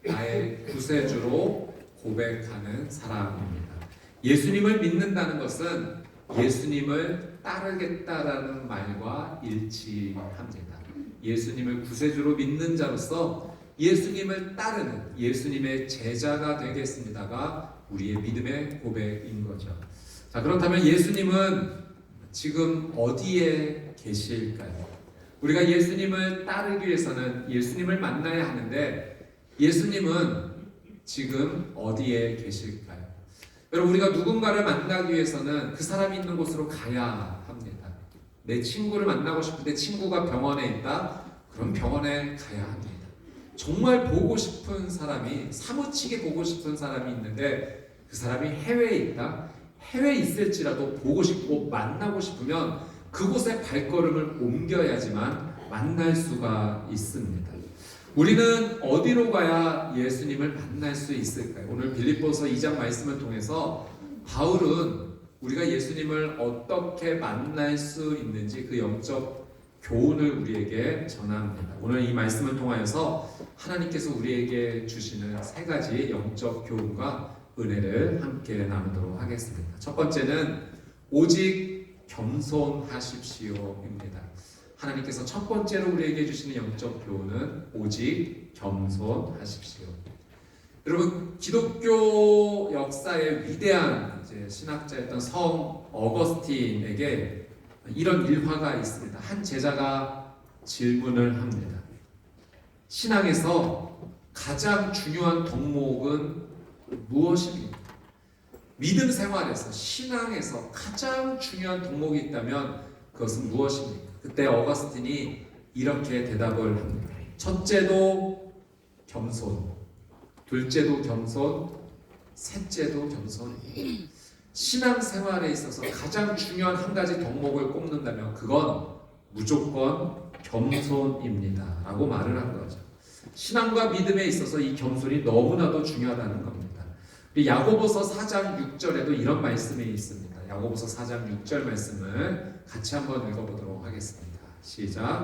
나의 구세주로 고백하는 사람입니다. 예수님을 믿는다는 것은 예수님을 따르겠다라는 말과 일치합니다. 예수님을 구세주로 믿는 자로서 예수님을 따르는 예수님의 제자가 되겠습니다가 우리의 믿음의 고백인 거죠. 자, 그렇다면 예수님은 지금 어디에 계실까요? 우리가 예수님을 따르기 위해서는 예수님을 만나야 하는데 예수님은 지금 어디에 계실까요? 여러분, 우리가 누군가를 만나기 위해서는 그 사람이 있는 곳으로 가야 합니다. 내 친구를 만나고 싶은데 친구가 병원에 있다? 그럼 병원에 가야 합니다. 정말 보고 싶은 사람이, 사무치게 보고 싶은 사람이 있는데 그 사람이 해외에 있다? 해외에 있을지라도 보고 싶고 만나고 싶으면 그곳에 발걸음을 옮겨야지만 만날 수가 있습니다. 우리는 어디로 가야 예수님을 만날 수 있을까요? 오늘 빌립보서 2장 말씀을 통해서 바울은 우리가 예수님을 어떻게 만날 수 있는지 그 영적 교훈을 우리에게 전합니다. 오늘 이 말씀을 통하여서 하나님께서 우리에게 주시는 세 가지 영적 교훈과 은혜를 함께 나누도록 하겠습니다. 첫 번째는 오직 겸손하십시오입니다. 하나님께서 첫 번째로 우리에게 주시는 영적 교훈은 오직 겸손하십시오. 여러분, 기독교 역사의 위대한 신학자였던 성 어거스틴에게 이런 일화가 있습니다. 한 제자가 질문을 합니다. 신앙에서 가장 중요한 덕목은 무엇입니까? 믿음 생활에서, 신앙에서 가장 중요한 덕목이 있다면 그것은 무엇입니까? 그때 어거스틴이 이렇게 대답을 합니다. 첫째도 겸손, 둘째도 겸손, 셋째도 겸손. 신앙생활에 있어서 가장 중요한 한 가지 덕목을 꼽는다면 그건 무조건 겸손입니다 라고 말을 한 거죠. 신앙과 믿음에 있어서 이 겸손이 너무나도 중요하다는 겁니다. 야고보서 4장 6절에도 이런 말씀이 있습니다. 야고보서 4장 6절 말씀을 같이 한번 읽어보도록 하겠습니다. 시작.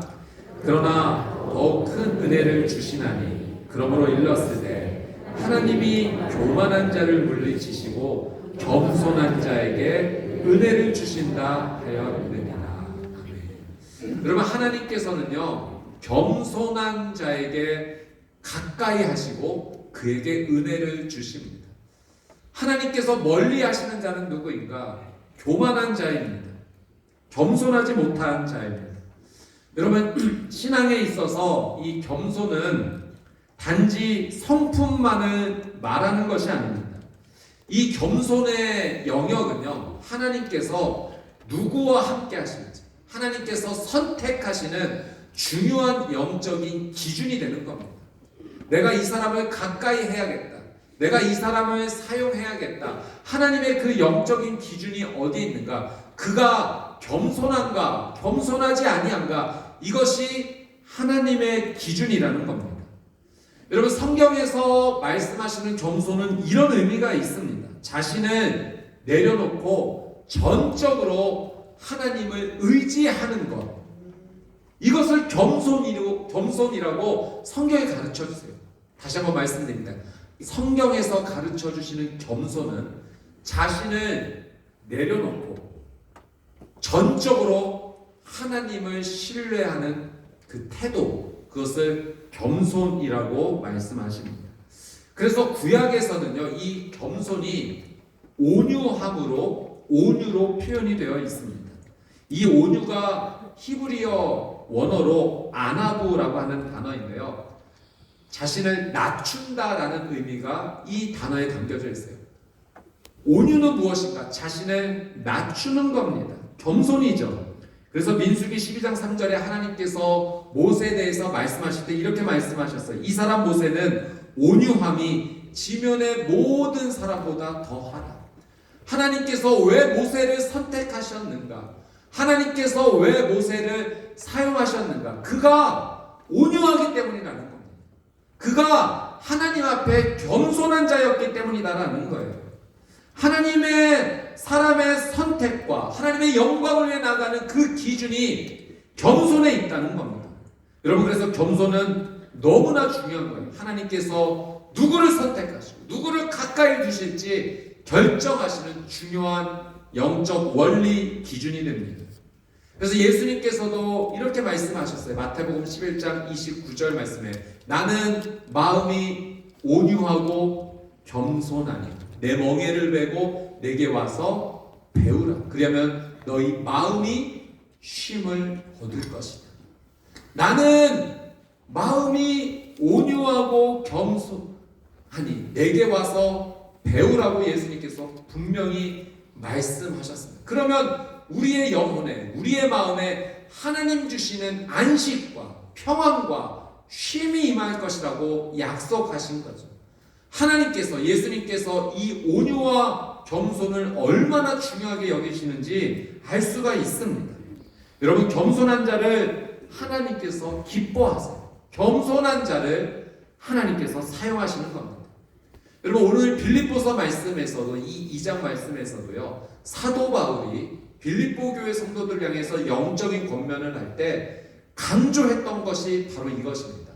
그러나 더욱 큰 은혜를 주시나니 그러므로 일렀으되 하나님이 교만한 자를 물리치시고 겸손한 자에게 은혜를 주신다 하였느니라. 아멘. 여러분, 하나님께서는요 겸손한 자에게 가까이 하시고 그에게 은혜를 주십니다. 하나님께서 멀리 하시는 자는 누구인가? 교만한 자입니다. 겸손하지 못한 자입니다. 여러분, 신앙에 있어서 이 겸손은 단지 성품만을 말하는 것이 아닙니다. 이 겸손의 영역은요, 하나님께서 누구와 함께 하시는지, 하나님께서 선택하시는 중요한 영적인 기준이 되는 겁니다. 내가 이 사람을 가까이 해야겠다, 내가 이 사람을 사용해야겠다. 하나님의 그 영적인 기준이 어디 있는가? 그가 겸손한가, 겸손하지 아니한가? 이것이 하나님의 기준이라는 겁니다. 여러분, 성경에서 말씀하시는 겸손은 이런 의미가 있습니다. 자신을 내려놓고 전적으로 하나님을 의지하는 것. 이것을 겸손이라고 성경에 가르쳐 주세요. 다시 한번 말씀드립니다. 성경에서 가르쳐 주시는 겸손은 자신을 내려놓고 전적으로 하나님을 신뢰하는 그 태도, 그것을 겸손이라고 말씀하십니다. 그래서 구약에서는요, 이 겸손이 온유로 표현이 되어 있습니다. 이 온유가 히브리어 원어로 아나부라고 하는 단어인데요, 자신을 낮춘다라는 의미가 이 단어에 담겨져 있어요. 온유는 무엇인가? 자신을 낮추는 겁니다. 겸손이죠. 그래서 민수기 12장 3절에 하나님께서 모세에 대해서 말씀하실 때 이렇게 말씀하셨어요. 이 사람 모세는 온유함이 지면의 모든 사람보다 더하다. 하나님께서 왜 모세를 선택하셨는가? 하나님께서 왜 모세를 사용하셨는가? 그가 온유하기 때문이라는 겁니다. 그가 하나님 앞에 겸손한 자였기 때문이다라는 거예요. 하나님의 사람의 선택과 하나님의 영광을 위해 나가는 그 기준이 겸손에 있다는 겁니다. 여러분, 그래서 겸손은 너무나 중요한 거예요. 하나님께서 누구를 선택하시고 누구를 가까이 두실지 결정하시는 중요한 영적 원리 기준이 됩니다. 그래서 예수님께서도 이렇게 말씀하셨어요. 마태복음 11장 29절 말씀에 나는 마음이 온유하고 겸손하니 내 멍에를 메고 내게 와서 배우라. 그러면 너희 마음이 쉼을 얻을 것이다. 나는 마음이 온유하고 겸손하니 내게 와서 배우라고 예수님께서 분명히 말씀하셨습니다. 그러면 우리의 영혼에, 우리의 마음에 하나님 주시는 안식과 평안과 쉼이 임할 것이라고 약속하신 거죠. 하나님께서, 예수님께서 이 온유와 겸손을 얼마나 중요하게 여기시는지 알 수가 있습니다. 여러분, 겸손한 자를 하나님께서 기뻐하세요. 겸손한 자를 하나님께서 사용하시는 겁니다. 여러분, 오늘 빌립보서 말씀에서도, 이 2장 말씀에서도요, 사도 바울이 빌립보 교회 성도들 향해서 영적인 권면을 할 때 강조했던 것이 바로 이것입니다.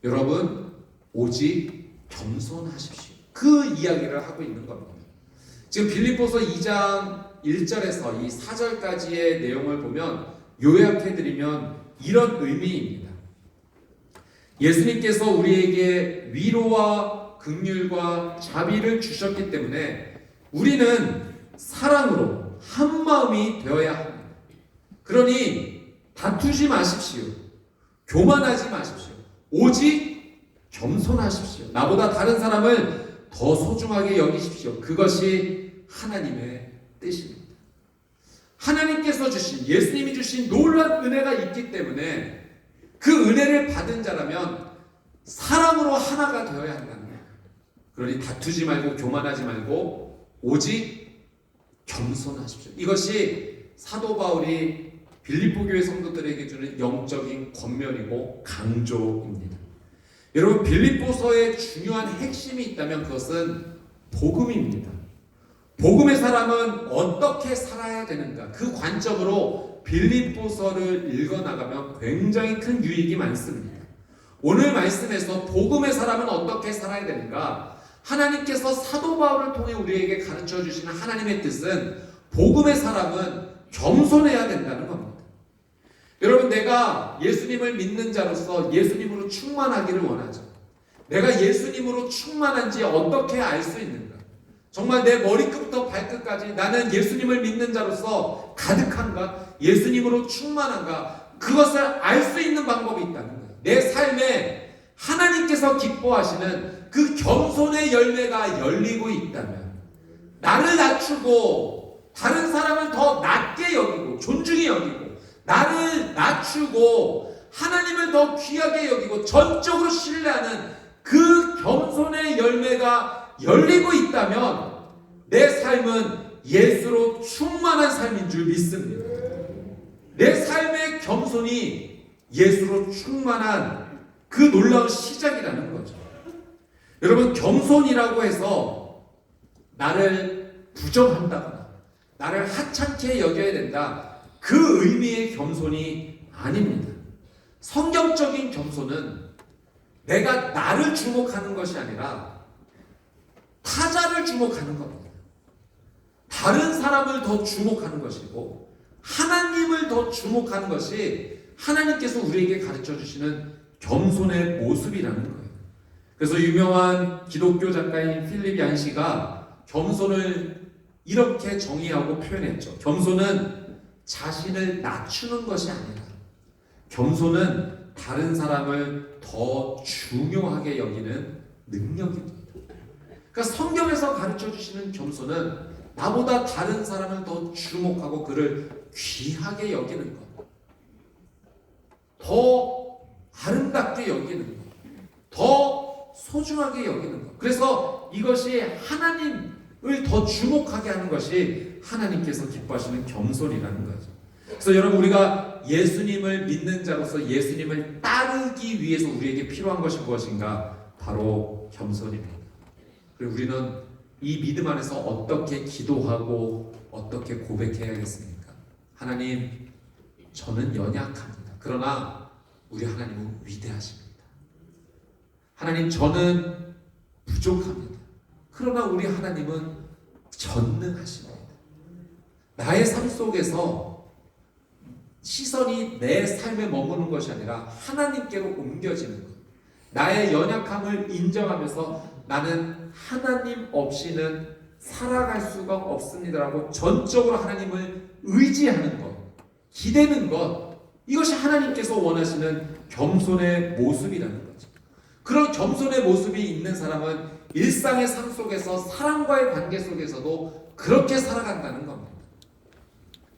여러분, 오직 겸손하십시오. 그 이야기를 하고 있는 겁니다. 지금 빌립보서 2장 1절에서 이 4절까지의 내용을 보면 요약해드리면 이런 의미입니다. 예수님께서 우리에게 위로와 긍휼과 자비를 주셨기 때문에 우리는 사랑으로 한 마음이 되어야 합니다. 그러니 다투지 마십시오. 교만하지 마십시오. 오직 겸손하십시오. 나보다 다른 사람을 더 소중하게 여기십시오. 그것이 하나님의 뜻입니다. 하나님께서 주신, 예수님이 주신 놀라운 은혜가 있기 때문에 그 은혜를 받은 자라면 사랑으로 하나가 되어야 한다는 거예요. 그러니 다투지 말고 교만하지 말고 오직 겸손하십시오. 이것이 사도 바울이 빌립보 교회 성도들에게 주는 영적인 권면이고 강조입니다. 여러분, 빌립보서의 중요한 핵심이 있다면 그것은 복음입니다. 복음의 사람은 어떻게 살아야 되는가, 그 관점으로 빌립보서를 읽어나가면 굉장히 큰 유익이 많습니다. 오늘 말씀에서 복음의 사람은 어떻게 살아야 되는가, 하나님께서 사도 바울을 통해 우리에게 가르쳐 주시는 하나님의 뜻은 복음의 사람은 겸손해야 된다는 겁니다. 여러분, 내가 예수님을 믿는 자로서 예수님으로 충만하기를 원하죠. 내가 예수님으로 충만한지 어떻게 알 수 있는가? 정말 내 머리끝부터 발끝까지 나는 예수님을 믿는 자로서 가득한가? 예수님으로 충만한가? 그것을 알 수 있는 방법이 있다는 거예요. 내 삶에 하나님께서 기뻐하시는 그 겸손의 열매가 열리고 있다면, 나를 낮추고 다른 사람을 더 낮게 여기고 존중히 여기고, 나를 낮추고 하나님을 더 귀하게 여기고 전적으로 신뢰하는 그 겸손의 열매가 열리고 있다면 내 삶은 예수로 충만한 삶인 줄 믿습니다. 내 삶의 겸손이 예수로 충만한 그 놀라운 시작이라는 거죠. 여러분, 겸손이라고 해서 나를 부정한다거나 나를 하찮게 여겨야 된다, 그 의미의 겸손이 아닙니다. 성경적인 겸손은 내가 나를 주목하는 것이 아니라 타자를 주목하는 겁니다. 다른 사람을 더 주목하는 것이고 하나님을 더 주목하는 것이 하나님께서 우리에게 가르쳐 주시는 겸손의 모습이라는 거예요. 그래서 유명한 기독교 작가인 필립 얀시가 겸손을 이렇게 정의하고 표현했죠. 겸손은 자신을 낮추는 것이 아니라 겸손은 다른 사람을 더 중요하게 여기는 능력입니다. 그러니까 성경에서 가르쳐 주시는 겸손은 나보다 다른 사람을 더 주목하고 그를 귀하게 여기는 것, 더 아름답게 여기는 것, 더 소중하게 여기는 것. 그래서 이것이 하나님을 더 주목하게 하는 것이 하나님께서 기뻐하시는 겸손이라는 거죠. 그래서 여러분, 우리가 예수님을 믿는 자로서 예수님을 따르기 위해서 우리에게 필요한 것이 무엇인가? 바로 겸손입니다. 그리고 우리는 이 믿음 안에서 어떻게 기도하고 어떻게 고백해야겠습니까? 하나님, 저는 연약합니다. 그러나 우리 하나님은 위대하십니다. 하나님, 저는 부족합니다. 그러나 우리 하나님은 전능하십니다. 나의 삶 속에서 시선이 내 삶에 머무는 것이 아니라 하나님께로 옮겨지는 것. 나의 연약함을 인정하면서 나는 하나님 없이는 살아갈 수가 없습니다라고 전적으로 하나님을 의지하는 것, 기대는 것, 이것이 하나님께서 원하시는 겸손의 모습이라는 거죠. 그런 겸손의 모습이 있는 사람은 일상의 삶 속에서 사람과의 관계 속에서도 그렇게 살아간다는 겁니다.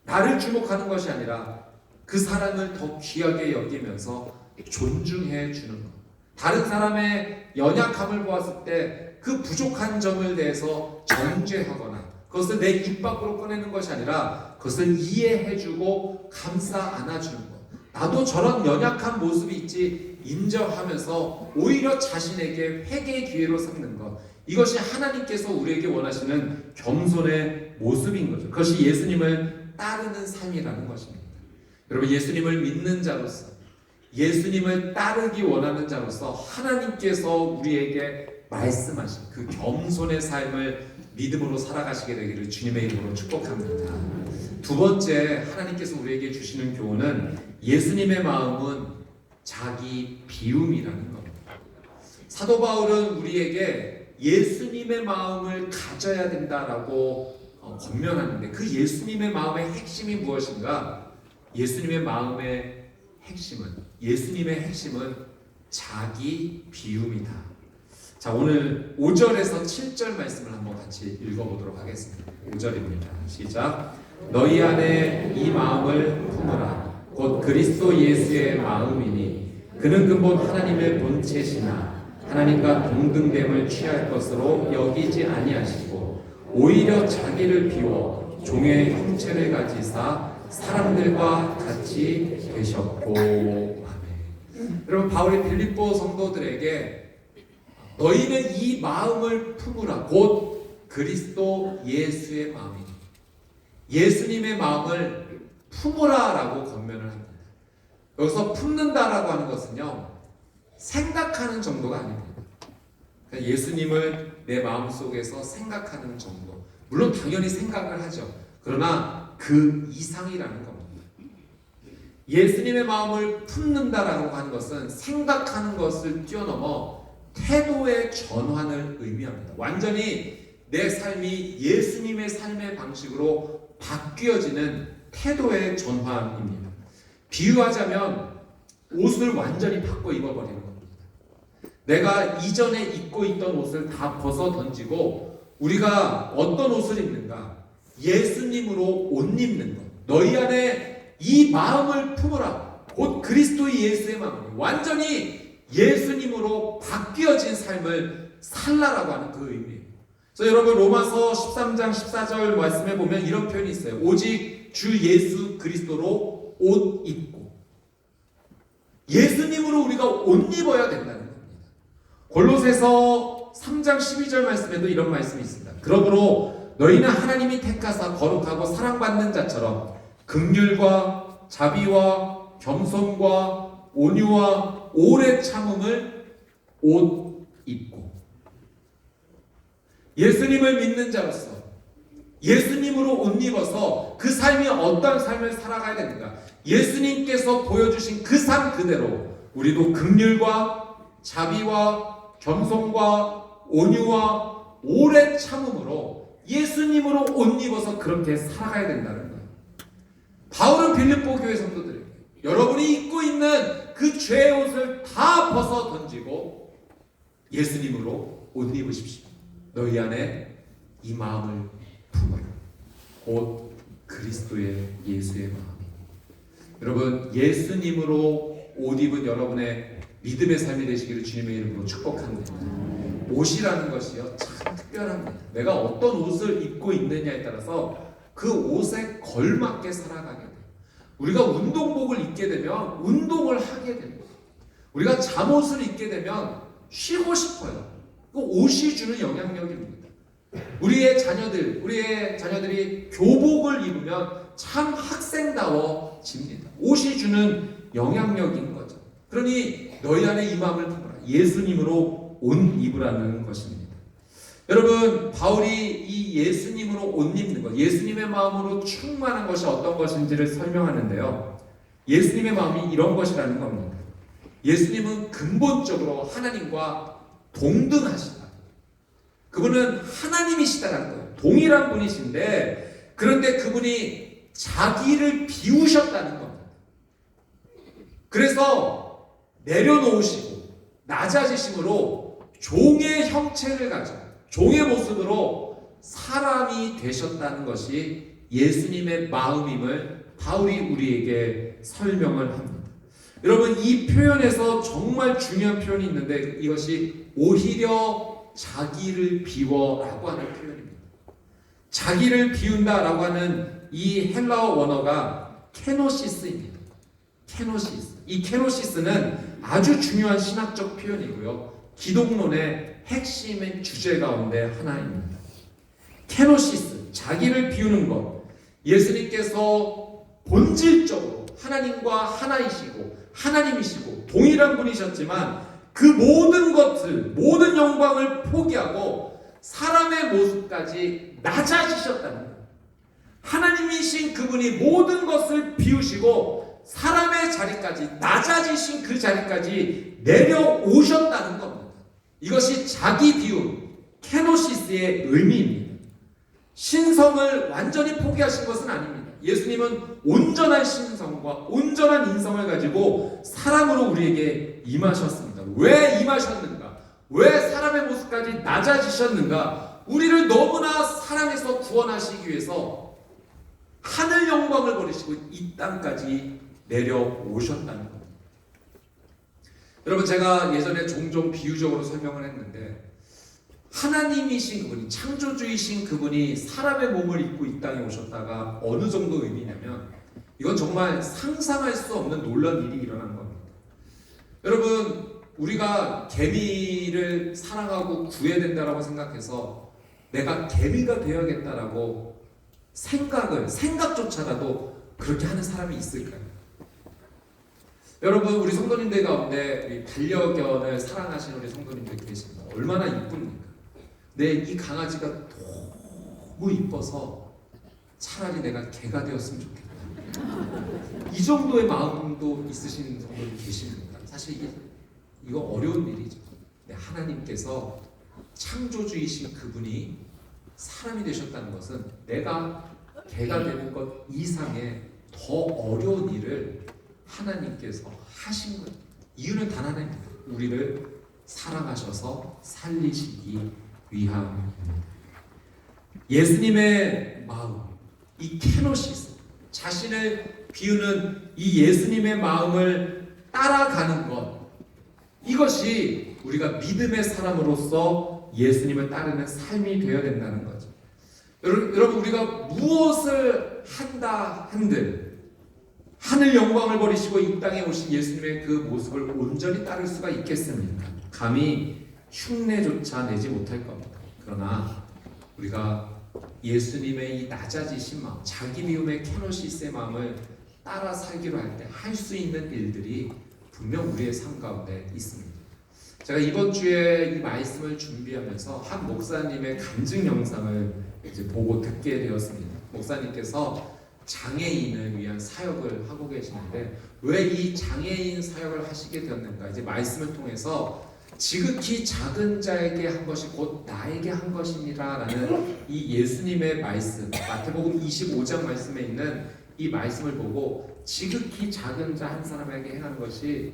나를 주목하는 것이 아니라 그 사람을 더 귀하게 여기면서 존중해 주는 것. 다른 사람의 연약함을 보았을 때 그 부족한 점을 대해서 정죄하거나 그것을 내 입 밖으로 꺼내는 것이 아니라 그것을 이해해주고 감싸 안아주는 것. 나도 저런 연약한 모습이 있지 인정하면서 오히려 자신에게 회개의 기회로 삼는 것. 이것이 하나님께서 우리에게 원하시는 겸손의 모습인 거죠. 그것이 예수님을 따르는 삶이라는 것입니다. 여러분, 예수님을 믿는 자로서, 예수님을 따르기 원하는 자로서 하나님께서 우리에게 말씀하신 그 겸손의 삶을 믿음으로 살아가시게 되기를 주님의 이름으로 축복합니다. 두 번째, 하나님께서 우리에게 주시는 교훈은 예수님의 마음은 자기 비움이라는 겁니다. 사도 바울은 우리에게 예수님의 마음을 가져야 된다라고 권면하는데, 그 예수님의 마음의 핵심이 무엇인가? 예수님의 마음의 예수님의 핵심은 자기 비움이다. 자, 오늘 5절에서 7절 말씀을 한번 같이 읽어보도록 하겠습니다. 5절입니다. 시작. 너희 안에 이 마음을 품으라. 곧 그리스도 예수의 마음이니 그는 근본 하나님의 본체시나 하나님과 동등됨을 취할 것으로 여기지 아니하시고 오히려 자기를 비워 종의 형체를 가지사 사람들과 같이 되셨고. 아멘. 여러분, 바울이 빌립보 성도들에게 너희는 이 마음을 품으라. 곧 그리스도 예수의 마음이니, 예수님의 마음을 품으라라고 권면을 합니다. 여기서 품는다라고 하는 것은요, 생각하는 정도가 아닙니다. 그러니까 예수님을 내 마음속에서 생각하는 정도. 물론 당연히 생각을 하죠. 그러나 그 이상이라는 겁니다. 예수님의 마음을 품는다라고 하는 것은 생각하는 것을 뛰어넘어 태도의 전환을 의미합니다. 완전히 내 삶이 예수님의 삶의 방식으로 바뀌어지는 태도의 전환입니다. 비유하자면 옷을 완전히 바꿔 입어버리는 겁니다. 내가 이전에 입고 있던 옷을 다 벗어 던지고 우리가 어떤 옷을 입는가? 예수님으로 옷 입는 것. 너희 안에 이 마음을 품으라. 곧 그리스도의 예수의 마음. 완전히 예수님으로 바뀌어진 삶을 살라라고 하는 그 의미예요. 그래서 여러분, 로마서 13장 14절 말씀에 보면 이런 표현이 있어요. 오직 주 예수 그리스도로 옷 입고. 예수님으로 우리가 옷 입어야 된다는 겁니다. 골로새서 3장 12절 말씀에도 이런 말씀이 있습니다. 그러므로 너희는 하나님이 택하사 거룩하고 사랑받는 자처럼 긍휼과 자비와 겸손과 온유와 오래 참음을 옷 입고. 예수님을 믿는 자로서 예수님으로 옷 입어서 그 삶이 어떤 삶을 살아가야 되는가? 예수님께서 보여주신 그 삶 그대로 우리도 긍휼과 자비와 겸손과 온유와 오래 참음으로 예수님으로 옷 입어서 그렇게 살아가야 된다는 거예요. 바울은 빌립보 교회 성도들에게 여러분이 입고 있는 그 죄의 옷을 다 벗어 던지고 예수님으로 옷 입으십시오. 너희 안에 이 마음을 품어라. 곧 그리스도의 예수의 마음이. 여러분, 예수님으로 옷 입은 여러분의 믿음의 삶이 되시기를 주님의 이름으로 축복합니다. 옷이라는 것이요, 참 특별합니다. 내가 어떤 옷을 입고 있느냐에 따라서 그 옷에 걸맞게 살아가게 돼요. 우리가 운동복을 입게 되면 운동을 하게 됩니다. 우리가 잠옷을 입게 되면 쉬고 싶어요. 그 옷이 주는 영향력입니다. 우리의 자녀들이 교복을 입으면 참 학생다워집니다. 옷이 주는 영향력인 거죠. 그러니 너희 안에 이 마음을 품어라. 예수님으로 옷 입으라는 것입니다. 여러분, 바울이 이 예수님으로 옷 입는 것, 예수님의 마음으로 충만한 것이 어떤 것인지를 설명하는데요. 예수님의 마음이 이런 것이라는 겁니다. 예수님은 근본적으로 하나님과 동등하시다. 그분은 하나님이시다라는 거예요. 동일한 분이신데, 그런데 그분이 자기를 비우셨다는 겁니다. 그래서 내려놓으시고 낮아지심으로 종의 형체를 가져 종의 모습으로 사람이 되셨다는 것이 예수님의 마음임을 바울이 우리에게 설명을 합니다. 여러분, 이 표현에서 정말 중요한 표현이 있는데 이것이 오히려 자기를 비워라고 하는 표현입니다. 자기를 비운다라고 하는 이 헬라어 원어가 케노시스입니다. 케노시스. 이 케노시스는 아주 중요한 신학적 표현이고요. 기독론의 핵심의 주제 가운데 하나입니다. 케노시스, 자기를 비우는 것. 예수님께서 본질적으로 하나님과 하나이시고 하나님이시고 동일한 분이셨지만 그 모든 것을, 모든 영광을 포기하고 사람의 모습까지 낮아지셨다는 거예요. 하나님이신 그분이 모든 것을 비우시고 사람의 자리까지, 낮아지신 그 자리까지 내려오셨다는 겁니다. 이것이 자기 비움, 케노시스의 의미입니다. 신성을 완전히 포기하신 것은 아닙니다. 예수님은 온전한 신성과 온전한 인성을 가지고 사람으로 우리에게 임하셨습니다. 왜 임하셨는가? 왜 사람의 모습까지 낮아지셨는가? 우리를 너무나 사랑해서 구원하시기 위해서 하늘 영광을 버리시고 이 땅까지 내려오셨다는 겁니다. 여러분, 제가 예전에 종종 비유적으로 설명을 했는데 하나님이신 그분이, 창조주이신 그분이 사람의 몸을 입고 이 땅에 오셨다가 어느 정도 의미냐면 이건 정말 상상할 수 없는 놀라운 일이 일어난 겁니다. 여러분, 우리가 개미를 사랑하고 구해야 된다라고 생각해서 내가 개미가 되어야겠다라고 생각조차라도 그렇게 하는 사람이 있을까요? 여러분, 우리 성도님들 가운데 우리 반려견을 사랑하시는 우리 성도님들 계십니다. 얼마나 이쁩니까? 이 강아지가 너무 이뻐서 차라리 내가 개가 되었으면 좋겠다. 이 정도의 마음도 있으신 성도님 계십니다. 사실 이거 어려운 일이죠. 하나님께서 창조주이신 그분이 사람이 되셨다는 것은 내가 개가 되는 것 이상의 더 어려운 일을 하나님께서 하신 거예요. 이유는 단 하나입니다. 우리를 사랑하셔서 살리시기 위함입니다. 예수님의 마음, 이 케노시스, 자신을 비우는 이 예수님의 마음을 따라가는 것, 이것이 우리가 믿음의 사람으로서 예수님을 따르는 삶이 되어야 된다는 거죠. 여러분, 우리가 무엇을 한다 한들 하늘 영광을 버리시고 이 땅에 오신 예수님의 그 모습을 온전히 따를 수가 있겠습니까? 감히 흉내조차 내지 못할 겁니다. 그러나 우리가 예수님의 이 낮아지신 마음, 자기 비움의 케노시스의 마음을 따라 살기로 할 때 할 수 있는 일들이 분명 우리의 삶 가운데 있습니다. 제가 이번 주에 이 말씀을 준비하면서 한 목사님의 간증 영상을 이제 보고 듣게 되었습니다. 목사님께서 장애인을 위한 사역을 하고 계시는데 왜 이 장애인 사역을 하시게 되었는가? 이제 말씀을 통해서 지극히 작은 자에게 한 것이 곧 나에게 한 것이니라라는 이 예수님의 말씀, 마태복음 25장 말씀에 있는 이 말씀을 보고 지극히 작은 자 한 사람에게 행하는 것이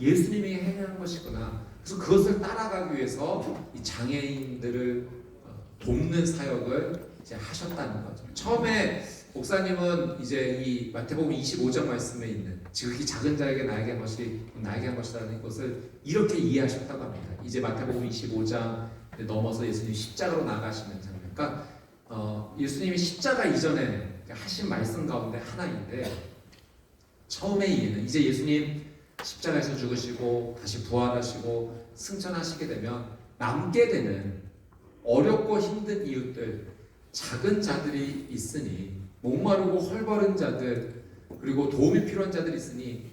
예수님이 행하는 것이구나. 그래서 그것을 따라가기 위해서 이 장애인들을 돕는 사역을 이제 하셨다는 거죠. 처음에 목사님은 이제 이 마태복음 25장 말씀에 있는 지극히 작은 자에게 나에게 한 것이 나에게 한 것이라는 것을 이렇게 이해하셨다고 합니다. 이제 마태복음 25장 넘어서 예수님이 십자가로 나가시는 장면. 그러니까 예수님이 십자가 이전에 하신 말씀 가운데 하나인데 처음의 이해는 이제 예수님 십자가에서 죽으시고 다시 부활하시고 승천하시게 되면 남게 되는 어렵고 힘든 이웃들, 작은 자들이 있으니 목마르고 헐벗은 자들 그리고 도움이 필요한 자들이 있으니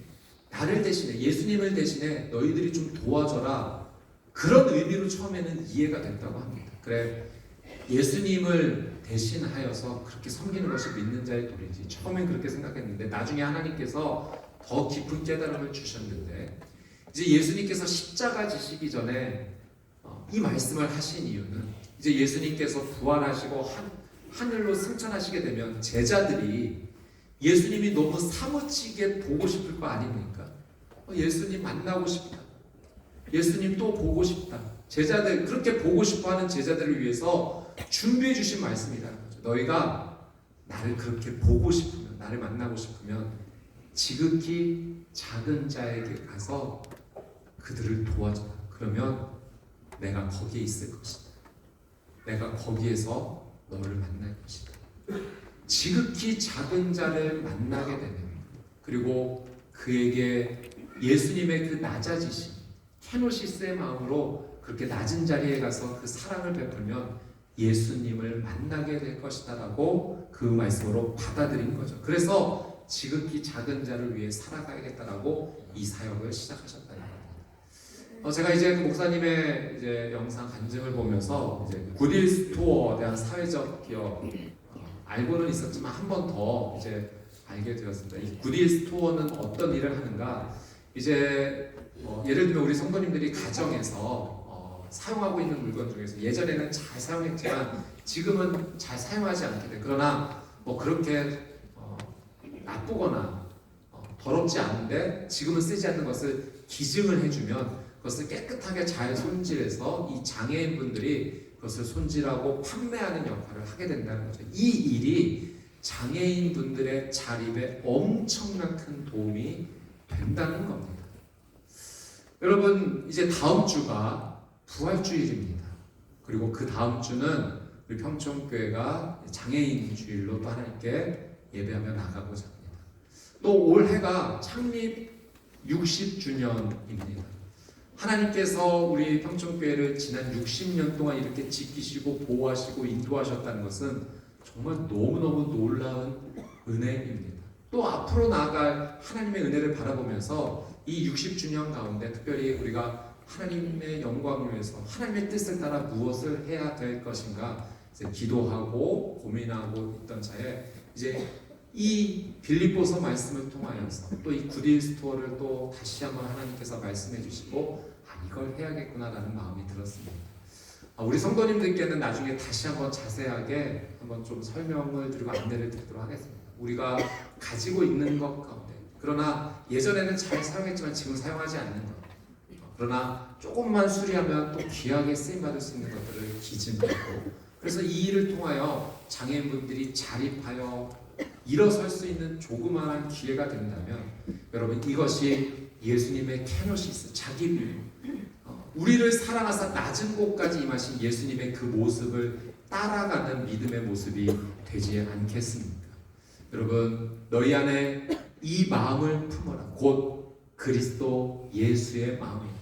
나를 대신해 예수님을 대신해 너희들이 좀 도와줘라 그런 의미로 처음에는 이해가 됐다고 합니다. 그래, 예수님을 대신하여서 그렇게 섬기는 것이 믿는 자의 도리지. 처음엔 그렇게 생각했는데 나중에 하나님께서 더 깊은 깨달음을 주셨는데, 이제 예수님께서 십자가 지시기 전에 이 말씀을 하신 이유는, 이제 예수님께서 부활하시고 하늘로 승천하시게 되면 제자들이 예수님이 너무 사무치게 보고 싶을 거 아닙니까? 예수님 만나고 싶다. 예수님 또 보고 싶다. 제자들, 그렇게 보고 싶어하는 제자들을 위해서 준비해 주신 말씀이라는 거죠. 너희가 나를 그렇게 보고 싶으면, 나를 만나고 싶으면 지극히 작은 자에게 가서 그들을 도와줘라. 그러면 내가 거기에 있을 것이다. 내가 거기에서 너를 만날 것이다. 지극히 작은 자를 만나게 되면, 그리고 그에게 예수님의 그 낮아지심, 케노시스의 마음으로 그렇게 낮은 자리에 가서 그 사랑을 베풀면 예수님을 만나게 될 것이다 라고 그 말씀으로 받아들인 거죠. 그래서 지극히 작은 자를 위해 살아가야겠다라고 이 사역을 시작하셨다는 거예요. 제가 이제 그 목사님의 이제 영상 간증을 보면서 이제 굿윌 스토어에 대한 사회적 기업 알고는 있었지만 한 번 더 이제 알게 되었습니다. 이 굿윌 스토어는 어떤 일을 하는가? 이제 예를 들면 우리 성도님들이 가정에서 사용하고 있는 물건 중에서 예전에는 잘 사용했지만 지금은 잘 사용하지 않게 돼. 그러나 그렇게 나쁘거나 더럽지 않은데 지금은 쓰지 않는 것을 기증을 해주면 그것을 깨끗하게 잘 손질해서 이 장애인분들이 그것을 손질하고 판매하는 역할을 하게 된다는 거죠. 이 일이 장애인분들의 자립에 엄청난 큰 도움이 된다는 겁니다. 여러분, 이제 다음 주가 부활주일입니다. 그리고 그 다음 주는 우리 평촌교회가 장애인 주일로 또 하나님께 예배하며 나가고자 합니다. 또 올해가 창립 60주년입니다. 하나님께서 우리 평촌교회를 지난 60년 동안 이렇게 지키시고 보호하시고 인도하셨다는 것은 정말 너무너무 놀라운 은혜입니다. 또 앞으로 나아갈 하나님의 은혜를 바라보면서 이 60주년 가운데 특별히 우리가 하나님의 영광을 위해서 하나님의 뜻을 따라 무엇을 해야 될 것인가 이제 기도하고 고민하고 있던 차에 이제 이 빌립보서 말씀을 통하여서 또 이 굿윌 스토어를 또 다시 한번 하나님께서 말씀해 주시고 이걸 해야겠구나라는 마음이 들었습니다. 우리 성도님들께는 나중에 다시 한번 자세하게 한번 좀 설명을 드리고 안내를 드리도록 하겠습니다. 우리가 가지고 있는 것 가운데, 그러나 예전에는 잘 사용했지만 지금 사용하지 않는 것, 그러나 조금만 수리하면 또 귀하게 쓰임받을 수 있는 것들을 기증하고, 그래서 이 일을 통하여 장애인분들이 자립하여 일어설 수 있는 조그마한 기회가 된다면 여러분, 이것이 예수님의 케노시스, 자기 비유, 우리를 사랑하사 낮은 곳까지 임하신 예수님의 그 모습을 따라가는 믿음의 모습이 되지 않겠습니까? 여러분, 너희 안에 이 마음을 품어라. 곧 그리스도 예수의 마음입니다.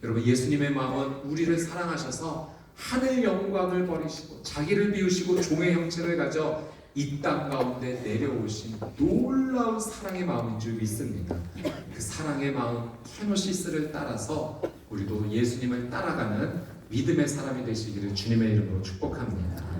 여러분, 예수님의 마음은 우리를 사랑하셔서 하늘 영광을 버리시고 자기를 비우시고 종의 형체를 가져 이 땅 가운데 내려오신 놀라운 사랑의 마음인 줄 믿습니다. 그 사랑의 마음 케노시스를 따라서 우리도 예수님을 따라가는 믿음의 사람이 되시기를 주님의 이름으로 축복합니다.